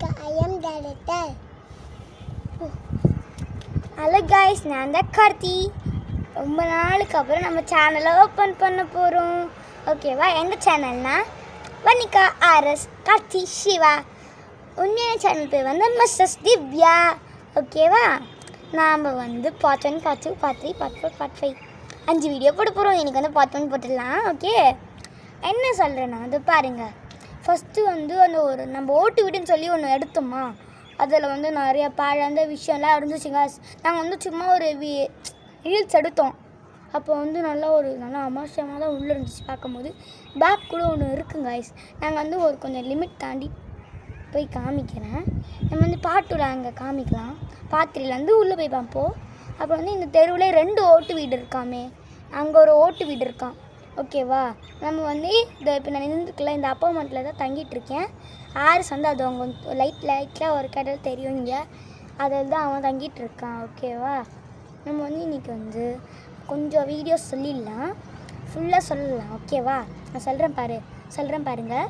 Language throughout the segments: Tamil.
Monica, I am director. Hello guys, நான் தான் கார்த்தி. ரொம்ப நாளுக்கு அப்புறம் நம்ம சேனலை ஓப்பன் பண்ண போகிறோம். ஓகேவா? எங்கள் சேனல்னா வனிகா ஆர்எஸ் கார்த்தி சிவா. உண்மையான சேனல் பேர் வந்து மிஸ்ஸஸ் திவ்யா. ஓகேவா? நாம் வந்து part 1, part 2, part 3, part 4, part 5 5 video போட போகிறோம். இன்றைக்கி வந்து பார்ட் 1 போட்டுடலாம். ஓகே, என்ன சொல்கிறேன்னா அது பாருங்கள். ஃபஸ்ட்டு வந்து அந்த ஒரு நம்ம ஓட்டு வீடுன்னு சொல்லி ஒன்று எடுத்தோமா, அதில் வந்து நிறைய பழந்த விஷயம்லாம் இருந்துச்சுங்க. நாங்கள் வந்து சும்மா ஒரு ரீல்ஸ் எடுத்தோம். அப்போ வந்து நல்லா அமாவசியமாக தான் உள்ளே இருந்துச்சு. பார்க்கும்போது பேக் கூட ஒன்று இருக்குங்க ஐஸ். நாங்கள் வந்து ஒரு கொஞ்சம் லிமிட் தாண்டி போய் காமிக்கிறேன். நம்ம வந்து பாட்டுல அங்கே காமிக்கலாம். பாத்திரிலேருந்து உள்ளே போய் பார்ப்போம். அப்புறம் வந்து இந்த தெருவில் 2 ஓட்டு வீடு இருக்காமே, அங்கே ஒரு ஓட்டு வீடு இருக்கான். ஓகேவா? நம்ம வந்து இப்போ நான் நின்றுக்கல, இந்த அப்பார்ட்மெண்ட்டில் தான் தங்கிட்டுருக்கேன். ஆர்எஸ் வந்து அது அவங்க லைட்டில் ஒரு கடல் தெரியும் இங்கே, அதில் தான் அவன் தங்கிட்டு இருக்கான். ஓகேவா? நம்ம வந்து இன்றைக்கி வந்து கொஞ்சம் வீடியோஸ் சொல்லிடலாம், ஃபுல்லாக சொல்லலாம். ஓகேவா? நான் சொல்கிறேன் பாருங்கள்.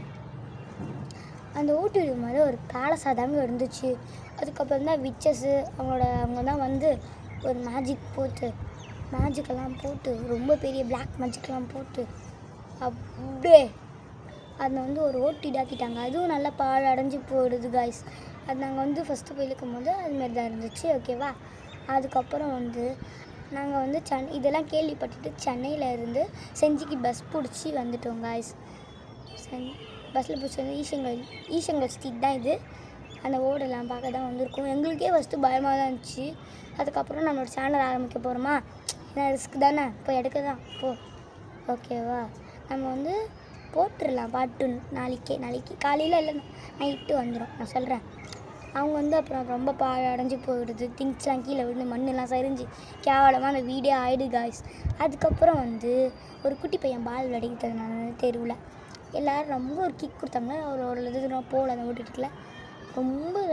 அந்த ஓட்டு வீடு மாதிரி ஒரு பேலஸாக தாங்க இருந்துச்சு. அதுக்கப்புறம் தான் விச்சஸ்ஸு அவங்க தான் வந்து ஒரு மேஜிக்கெல்லாம் போட்டு ரொம்ப பெரிய பிளாக் மேஜிக்கெல்லாம் போட்டு அப்படியே அதை வந்து ஒரு ஓட்டிடாக்கிட்டாங்க. அதுவும் நல்லா அடைஞ்சு போயிடுது காய்ஸ். அது நாங்கள் வந்து ஃபஸ்ட்டு போய் இருக்கும் போது அதுமாரி தான் இருந்துச்சு. ஓகேவா? அதுக்கப்புறம் வந்து நாங்கள் வந்து இதெல்லாம் கேள்விப்பட்டுட்டு சென்னையில் இருந்து செஞ்சிக்கு பஸ் பிடிச்சி வந்துட்டோம் காய்ஸ். பஸ்ஸில் பிடிச்சி வந்து ஈஷங்கல் ஸ்ட்ரீட் தான் இது. அந்த ஓடெல்லாம் பார்க்க தான் வந்திருக்கோம். எங்களுக்கே ஃபஸ்ட்டு பயமாக தான் இருந்துச்சு. அதுக்கப்புறம் நம்மளோட சேனல் ஆரம்பிக்க போகிறோமா, ஏன்னா ரிஸ்க் தானே, போய் எடுக்க தான் போ. ஓகேவா? நம்ம வந்து போட்டுடலாம் பாட்டு நாளைக்கு காலையில் இல்லை நைட்டு வந்துடும். நான் சொல்கிறேன். அவங்க வந்து அப்புறம் ரொம்ப அடைஞ்சு போயிடுது. திங்ஸ்லாம் கீழே விழுந்து மண்ணெல்லாம் சரிஞ்சு கேவலமாக அந்த வீடியோ ஆகிடு காய்ஸ். அதுக்கப்புறம் வந்து ஒரு குட்டி பையன் பால் விளையாடிக்கிறதுனால தெருவில் எல்லோரும் ரொம்ப ஒரு கிக் கொடுத்தாங்க. அவரோட இது போகல, அதை ஓட்டிட்டுல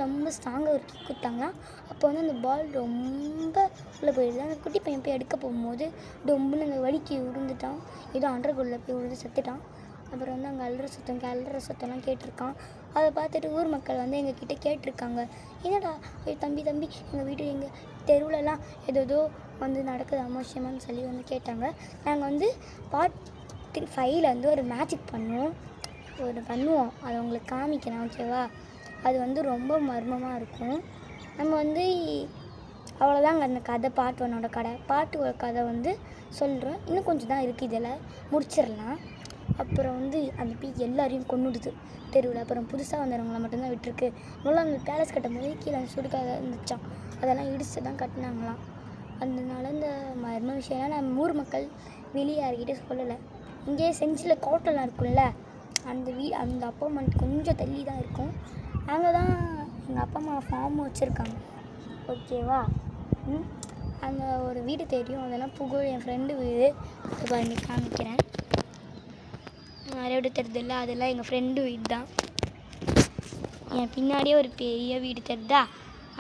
ரொம்ப ஸ்ட்ராங்காக ஒரு கிக் கொடுத்தாங்கன்னா, அப்போ வந்து அந்த பால் ரொம்ப உள்ளே போயிடுது. அந்த குட்டி பையன் போய் எடுக்க போகும்போது டொம்புன்னு அந்த வலிக்கு விழுந்துட்டான். ஏதோ அண்டர்குள்ளே போய் விழுந்து செத்துட்டான். அப்புறம் வந்து அங்கே அல்ற சத்தம்லாம் கேட்டிருக்கான். அதை பார்த்துட்டு ஊர் மக்கள் வந்து எங்ககிட்ட கேட்டிருக்காங்க, என்னடா தம்பி எங்கள் வீட்டு எங்கள் தெருவிலலாம் ஏதோ வந்து நடக்குது அமாவசியமானு சொல்லி வந்து கேட்டாங்க. நாங்கள் வந்து பார்ட் 5 வந்து ஒரு மேஜிக் பண்ணுவோம். அதை உங்களுக்கு காமிக்கிறேன். ஓகேவா? அது வந்து ரொம்ப மர்மமாக இருக்கும். நம்ம வந்து அவ்வளோதாங்க அந்த கதை. பார்ட் 1 கதை வந்து சொல்கிறேன். இன்னும் கொஞ்சம் தான் இருக்குது, இதில் முடிச்சிடலாம். அப்புறம் வந்து அந்த எல்லாரையும் கொன்னுடுது தெருவில். அப்புறம் புதுசாக வந்தவங்களை மட்டும்தான் விட்டுருக்கு. முதல்ல அந்த பேலஸ் கட்டும் போது கீழே அந்த சுடுக்காக இருந்துச்சான், அதெல்லாம் இடித்து தான் கட்டினாங்களாம். அதனால இந்த மர்ம விஷயம்லாம் நம்ம ஊர் மக்கள் வெளியே யார்கிட்டே சொல்லலை. இங்கே செஞ்சியில் கோட்டெல்லாம் இருக்குல்ல, அந்த அப்பார்ட்மெண்ட் கொஞ்சம் தள்ளி தான் இருக்கும். அங்கே தான் எங்கள் அப்பா அம்மா ஃபார்ம் வச்சுருக்காங்க. ஓகேவா? அந்த ஒரு வீடு தெரியும், அதெல்லாம் புகழ் என் ஃப்ரெண்டு வீடு. இப்போ இன்னைக்கு காமிக்கிறேன். நிறைய வீடு தெரியுதுல்ல, அதெல்லாம் எங்கள் ஃப்ரெண்டு வீடு தான். என் பின்னாடியே ஒரு பெரிய வீடு தெரியுதா,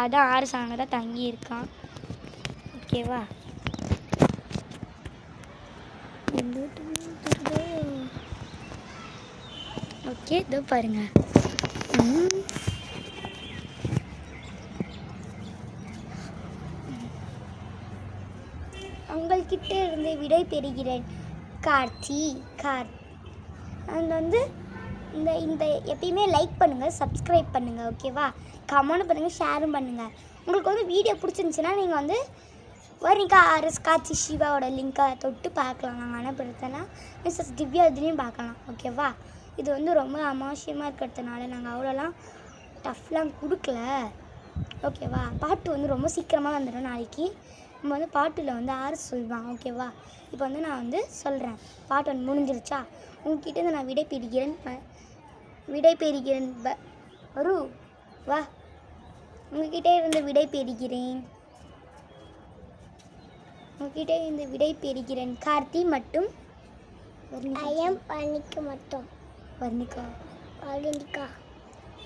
அதான் ஆர்எஸ் அங்கே தான் தங்கி இருக்கான். ஓகேவா? ஓகே, இதோ பாருங்க. உங்கள்கிட்ட இருந்து விடை பெறுகிறேன் கார்த்தி. அது வந்து இந்த எப்பயுமே லைக் பண்ணுங்கள், சப்ஸ்கிரைப் பண்ணுங்கள். ஓகேவா? கமெண்ட் பண்ணுங்கள், ஷேரும் பண்ணுங்கள். உங்களுக்கு வந்து வீடியோ பிடிச்சிருந்துச்சுன்னா நீங்கள் வந்து வனிகா ஆர்எஸ் கார்த்தி சிவாவோட லிங்க்கை தொட்டு பார்க்கலாம். நாங்கள் அனுப்புறதுனா மிஸ்ஸஸ் திவ்யா இதுலேயும் பார்க்கலாம். ஓகேவா? இது வந்து ரொம்ப அமாவசியமாக இருக்கிறதுனால நாங்கள் அவ்வளோலாம் டஃப்லாம் கொடுக்கல. ஓகேவா? பாட்டு வந்து ரொம்ப சீக்கிரமாக வந்துடும் நாளைக்கு. நம்ம வந்து பாட்டில் வந்து ஆர்எஸ் சொல்லுவான். ஓகேவா? இப்போ வந்து நான் வந்து சொல்கிறேன். பாட்டு வந்து முடிஞ்சிருச்சா? உங்ககிட்ட நான் விடை பெறுகிறேன் வரு வா. உங்ககிட்ட இருந்து விடை பெறுகிறேன் கார்த்தி மற்றும் வர்ணிகா.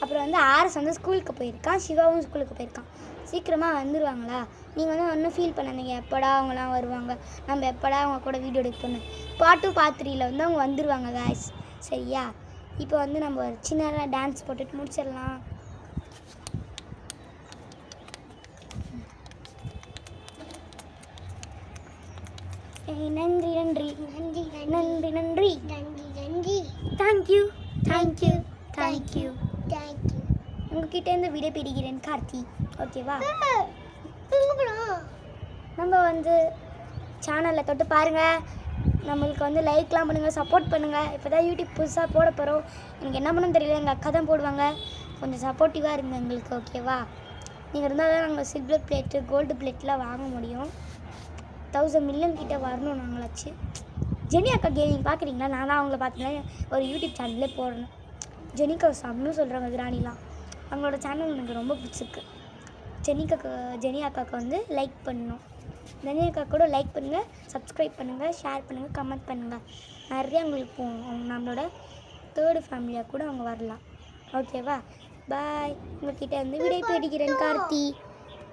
அப்புறம் வந்து ஆர்எஸ் வந்து ஸ்கூலுக்கு போயிருக்கான், சிவாவும் ஸ்கூலுக்கு போயிருக்கான். சீக்கிரமாக வந்துடுவாங்களா? நீங்கள் வந்து ஒன்றும் ஃபீல் பண்ணாதீங்க. எப்படா அவங்களாம் வருவாங்க, நம்ம எப்படா அவங்க கூட வீடியோ எடுக்கணும். பார்ட் 2 பார்ட் 3 வந்து அவங்க வந்துடுவாங்க காய்ஸ். சரியா? இப்போ வந்து நம்ம ஒரு சின்ன டான்ஸ் போட்டுட்டு முடிச்சிடலாம். நன்றி நன்றி நன்றி நன்றி நன்றி நன்றி நன்றி தேங்க்யூ தேங்க்யூ தேங்க்யூ தேங்க்யூ. உங்ககிட்ட இருந்து விடை பெறுகிறேன் கார்த்தி. ஓகேவா? நம்ம வந்து சேனலில் தொட்டு பாருங்கள். நம்மளுக்கு வந்து லைக்லாம் பண்ணுங்கள், சப்போர்ட் பண்ணுங்கள். இப்போ தான் யூடியூப் புதுசாக போட போகிறோம். எனக்கு என்ன பண்ணணும்னு தெரியல. எங்கள் அக்கா தான் போடுவாங்க. கொஞ்சம் சப்போர்ட்டிவாக இருங்க எங்களுக்கு. ஓகேவா? நீங்கள் இருந்தால் தான் நாங்கள் சில்வர் பிளேட்டு கோல்டு பிளேட்லாம் வாங்க முடியும். 1000 மில்லியன் கிட்டே வரணும் நாங்களாச்சு. ஜெனி அக்கா கேமிங் பார்க்குறீங்களா? நான் தான் அவங்கள பார்த்தீங்கன்னா ஒரு யூடியூப் சேனல்லே போடணும். ஜெனிகா செம்னு சொல்கிறாங்க கிராணிலாம். அவங்களோட சேனல் எனக்கு ரொம்ப பிடிச்சிருக்கு. ஜெனி அக்காவுக்கு வந்து லைக் பண்ணணும். ஜெனி அக்கா கூட லைக் பண்ணுங்கள், சப்ஸ்கிரைப் பண்ணுங்கள், ஷேர் பண்ணுங்கள், கமெண்ட் பண்ணுங்கள். நிறையா அவங்களுக்கு நம்மளோட 3rd ஃபேமிலியாக கூட அவங்க வரலாம். ஓகேவா? பாய். உங்கள்கிட்ட வந்து விடை பெறுகிறேன் கார்த்தி.